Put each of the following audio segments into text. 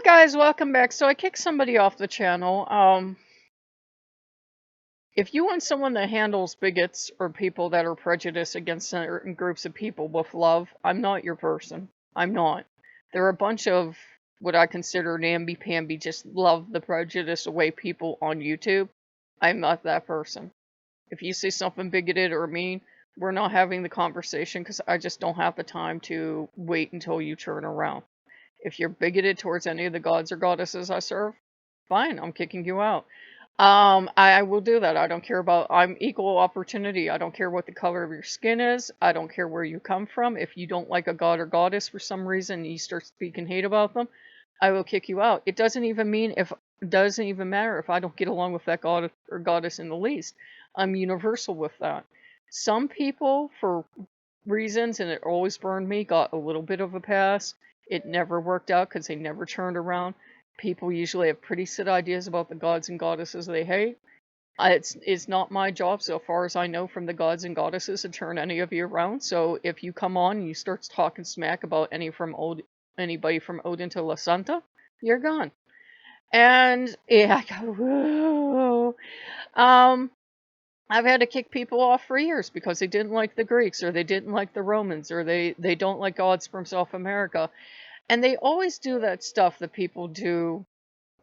guys, welcome back. So I kicked somebody off the channel. If you want someone that handles bigots or people that are prejudiced against certain groups of people with love, I'm not your person. I'm not. There are a bunch of what I consider namby-pamby, just love the prejudice away people on YouTube. I'm not that person. If you say something bigoted or mean, we're not having the conversation because I just don't have the time to wait until you turn around. If you're bigoted towards any of the gods or goddesses I serve, fine, I'm kicking you out. I will do that. I don't care about, I'm equal opportunity. I don't care what the color of your skin is. I don't care where you come from. If you don't like a god or goddess for some reason, and you start speaking hate about them, I will kick you out. It doesn't even matter if I don't get along with that god or goddess in the least. I'm universal with that. Some people, for reasons, and it always burned me, got a little bit of a pass. It never worked out because they never turned around. People usually have pretty set ideas about the gods and goddesses they hate. It's not my job, so far as I know, from the gods and goddesses to turn any of you around. So if you come on and you start talking smack about anybody from Odin to La Santa, you're gone. And yeah, I go, whoa. I've had to kick people off for years because they didn't like the Greeks, or they didn't like the Romans, or they don't like gods from South America. And they always do that stuff that people do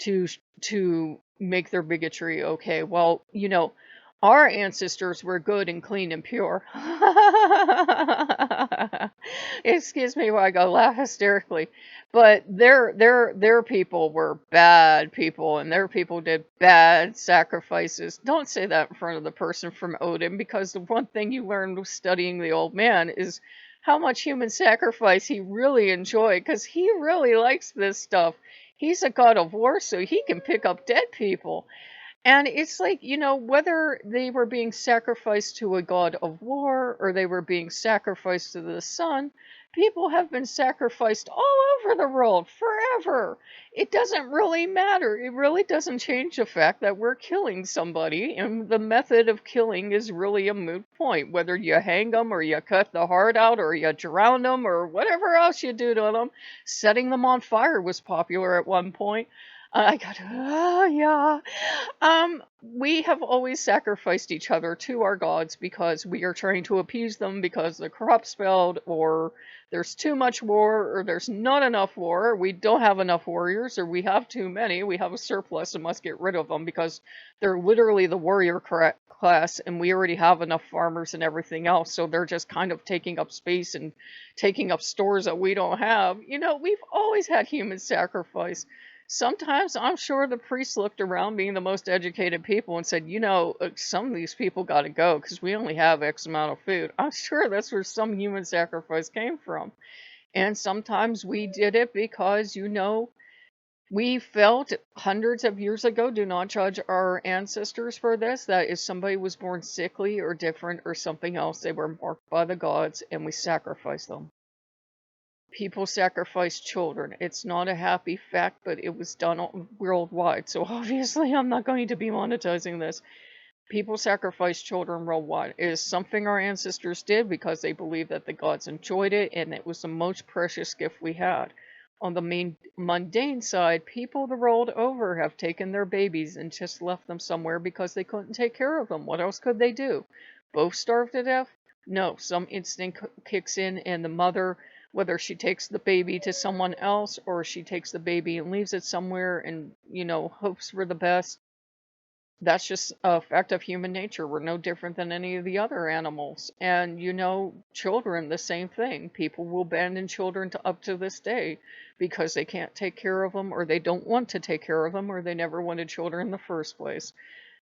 to to make their bigotry okay. Well, our ancestors were good and clean and pure. Excuse me while I go laugh hysterically. But their people were bad people, and their people did bad sacrifices. Don't say that in front of the person from Odin, because the one thing you learn studying the old man is how much human sacrifice he really enjoyed, because he really likes this stuff. He's a god of war, so he can pick up dead people. And it's like, whether they were being sacrificed to a god of war or they were being sacrificed to the sun, people have been sacrificed all over the world forever. It doesn't really matter. It really doesn't change the fact that we're killing somebody, and the method of killing is really a moot point. Whether you hang them or you cut the heart out or you drown them or whatever else you do to them, setting them on fire was popular at one point. I got, oh yeah. We have always sacrificed each other to our gods because we are trying to appease them because the corrupt spelled, or there's too much war, or there's not enough war, or we don't have enough warriors, or we have too many, we have a surplus and must get rid of them because they're literally the warrior class, and we already have enough farmers and everything else, so they're just kind of taking up space and taking up stores that we don't have. We've always had human sacrifice. Sometimes I'm sure the priests looked around, being the most educated people, and said, some of these people got to go because we only have X amount of food. I'm sure that's where some human sacrifice came from. And sometimes we did it because, we felt hundreds of years ago, do not judge our ancestors for this, that if somebody was born sickly or different or something else, they were marked by the gods, and we sacrificed them. People sacrifice children. It's not a happy fact, but it was done worldwide. So obviously I'm not going to be monetizing this. People sacrifice children worldwide. It is something our ancestors did because they believed that the gods enjoyed it, and it was the most precious gift we had. On the main mundane side, people the world over have taken their babies and just left them somewhere because they couldn't take care of them. What else could they do? Both starve to death? No, some instinct kicks in, and the mother, whether she takes the baby to someone else or she takes the baby and leaves it somewhere and, hopes for the best, that's just a fact of human nature. We're no different than any of the other animals. And, children, the same thing. People will abandon children up to this day because they can't take care of them, or they don't want to take care of them, or they never wanted children in the first place.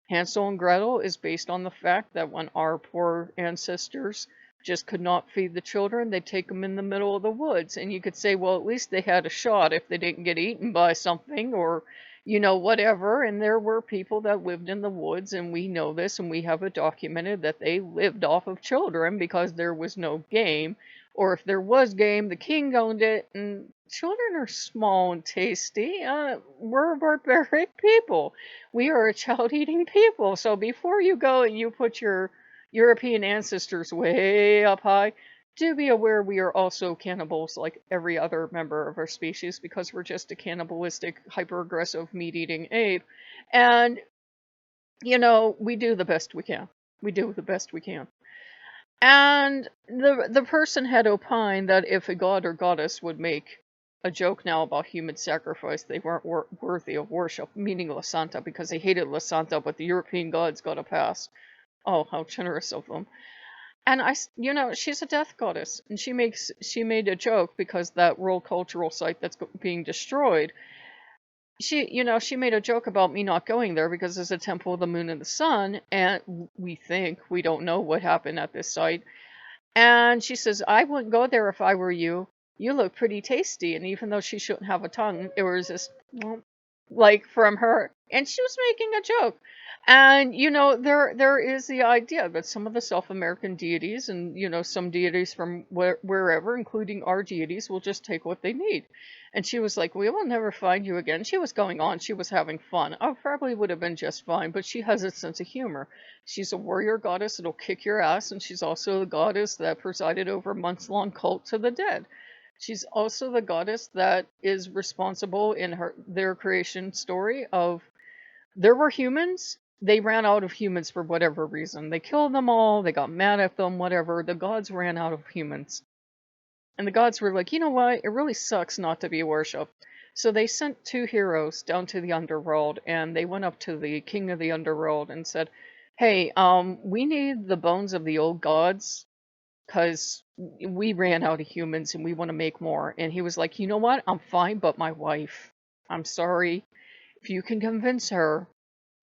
Hansel and Gretel is based on the fact that when our poor ancestors just could not feed the children, they'd take them in the middle of the woods. And you could say, well, at least they had a shot if they didn't get eaten by something, or, whatever. And there were people that lived in the woods, and we know this, and we have it documented that they lived off of children because there was no game. Or if there was game, the king owned it, and children are small and tasty. We're barbaric people. We are a child-eating people. So before you go and you put your European ancestors way up high, do be aware we are also cannibals like every other member of our species because we're just a cannibalistic, hyper-aggressive, meat-eating ape. And, we do the best we can. We do the best we can. And the person had opined that if a god or goddess would make a joke now about human sacrifice, they weren't worthy of worship, meaning La Santa, because they hated La Santa, but the European gods got a pass. Oh, how generous of them. And she's a death goddess, and she made a joke because that World Cultural Site that's being destroyed. She made a joke about me not going there because there's a temple of the moon and the sun, and we don't know what happened at this site. And she says, I wouldn't go there if I were you. You look pretty tasty. And even though she shouldn't have a tongue, it was just like from her. And she was making a joke. And, there is the idea that some of the South American deities and, some deities from wherever, including our deities, will just take what they need. And she was like, we will never find you again. She was going on. She was having fun. I probably would have been just fine, but she has a sense of humor. She's a warrior goddess that'll kick your ass, and she's also the goddess that presided over a months-long cult to the dead. She's also the goddess that is responsible in their creation story of there were humans. They ran out of humans for whatever reason. They killed them all. They got mad at them, whatever. The gods ran out of humans. And the gods were like, you know what? It really sucks not to be worshipped. So they sent two heroes down to the underworld, and they went up to the king of the underworld and said, hey, we need the bones of the old gods because we ran out of humans and we want to make more. And he was like, you know what? I'm fine, but my wife. I'm sorry. If you can convince her,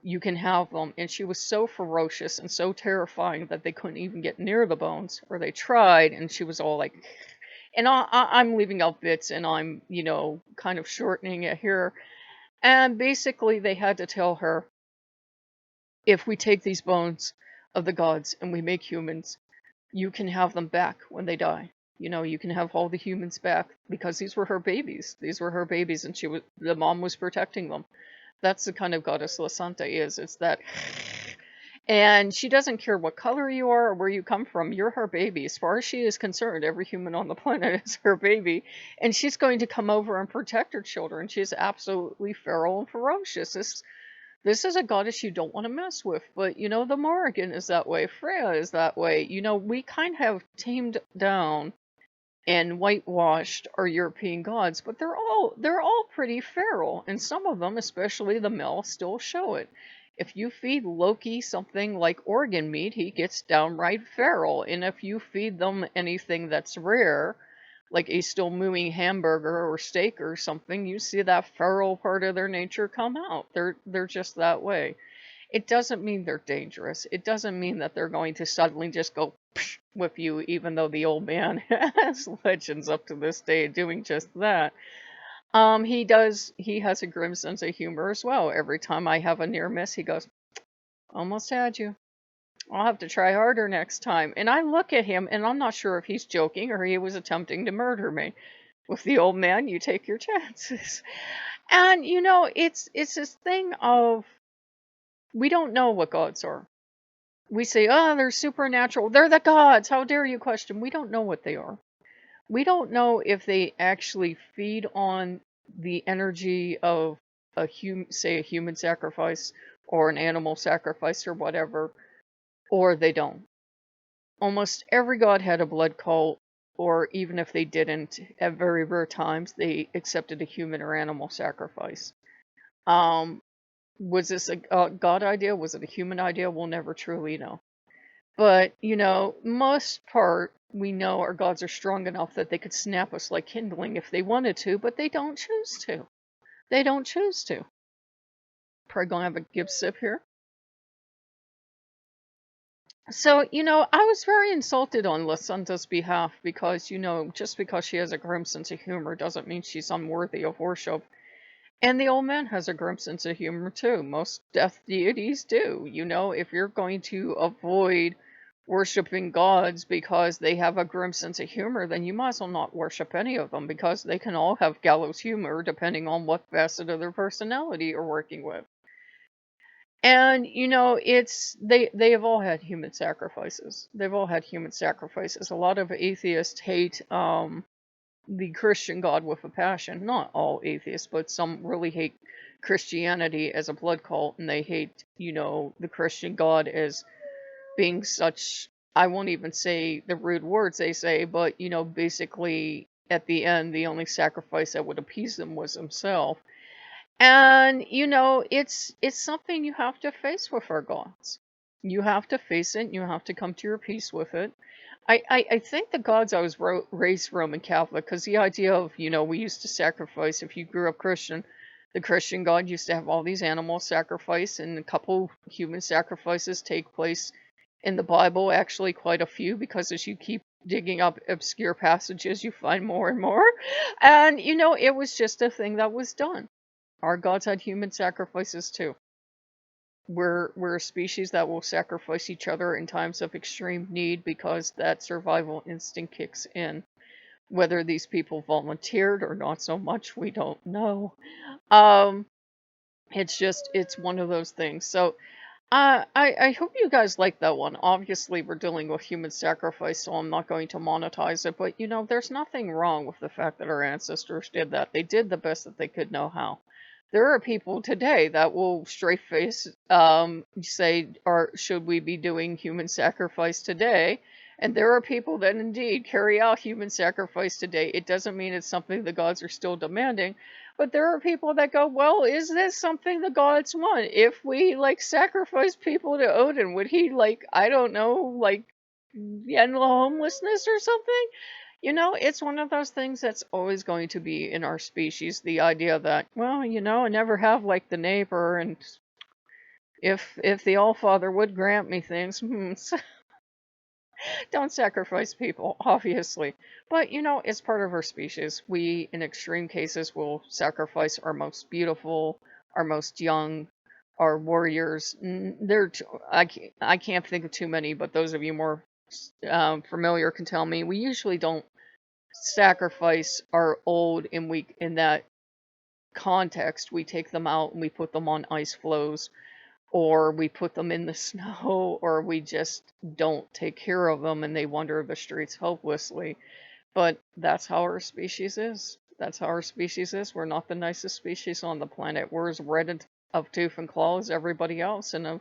you can have them. And she was so ferocious and so terrifying that they couldn't even get near the bones, or they tried, and she was all like, and I'm leaving out bits, and I'm, kind of shortening it here. And basically, they had to tell her, if we take these bones of the gods and we make humans, you can have them back when they die. You can have all the humans back because these were her babies. These were her babies, and the mom was protecting them. That's the kind of goddess La Santa is. It's that. And she doesn't care what color you are or where you come from. You're her baby. As far as she is concerned, every human on the planet is her baby. And she's going to come over and protect her children. She's absolutely feral and ferocious. This is a goddess you don't want to mess with. But, the Morrigan is that way. Freya is that way. We kind of have tamed down and whitewashed our European gods, but they're all pretty feral. And some of them, especially the male, still show it. If you feed Loki something like organ meat, he gets downright feral. And if you feed them anything that's rare, like a still moving hamburger or steak or something, you see that feral part of their nature come out. They're just that way. It doesn't mean they're dangerous. It doesn't mean that they're going to suddenly just go with you, even though the old man has legends up to this day doing just that. He has a grim sense of humor as well. Every time I have a near miss, he goes, almost had you. I'll have to try harder next time. And I look at him, and I'm not sure if he's joking or he was attempting to murder me. With the old man, you take your chances. And, it's this thing of, we don't know what gods are. We say, oh, they're supernatural. They're the gods. How dare you question? We don't know what they are. We don't know if they actually feed on the energy of a human sacrifice or an animal sacrifice or whatever, or they don't. Almost every god had a blood cult, or even if they didn't, at very rare times, they accepted a human or animal sacrifice. Was this a god idea? Was it a human idea? We'll never truly know. But, most part, we know our gods are strong enough that they could snap us like kindling if they wanted to, but they don't choose to. They don't choose to. Probably gonna have a give sip here. So, I was very insulted on La Santa's behalf because, just because she has a grim sense of humor doesn't mean she's unworthy of worship. And the old man has a grim sense of humor too. Most death deities do. If you're going to avoid worshiping gods because they have a grim sense of humor, then you might as well not worship any of them because they can all have gallows humor depending on what facet of their personality you're working with. And they have all had human sacrifices. They've all had human sacrifices. A lot of atheists hate the Christian God with a passion. Not all atheists, but some really hate Christianity as a blood cult, and they hate, the Christian God as being such, I won't even say the rude words they say, but, basically at the end, the only sacrifice that would appease them was himself. And, it's something you have to face with our gods. You have to face it, you have to come to your peace with it. I think the gods, I was raised Roman Catholic, because the idea of, we used to sacrifice, if you grew up Christian, the Christian God used to have all these animal sacrifice, and a couple human sacrifices take place in the Bible, actually quite a few, because as you keep digging up obscure passages, you find more and more. And, it was just a thing that was done. Our gods had human sacrifices too. We're a species that will sacrifice each other in times of extreme need because that survival instinct kicks in. Whether these people volunteered or not so much, we don't know. Um, it's one of those things. So I hope you guys like that one. Obviously, we're dealing with human sacrifice, so I'm not going to monetize it. But there's nothing wrong with the fact that our ancestors did that. They did the best that they could know how. There are people today that will straight face say, or should we be doing human sacrifice today? And there are people that indeed carry out human sacrifice today. It doesn't mean it's something the gods are still demanding, but there are people that go, well, is this something the gods want? If we like sacrifice people to Odin, would he I don't know, end the homelessness or something? It's one of those things that's always going to be in our species, the idea that, well, I never have liked the neighbor, and if the Allfather would grant me things, don't sacrifice people, obviously. But, it's part of our species. We, in extreme cases, will sacrifice our most beautiful, our most young, our warriors. I can't think of too many, but those of you more familiar can tell me. We usually don't sacrifice our old and weak in that context. We take them out and we put them on ice floes, or we put them in the snow, or we just don't take care of them and they wander the streets hopelessly. But that's how our species is. That's how our species is. We're not the nicest species on the planet. We're as red of tooth and claw as everybody else, and of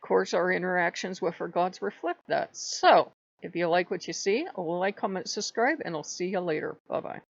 course our interactions with our gods reflect that. So, if you like what you see, like, comment, subscribe, and I'll see you later. Bye bye.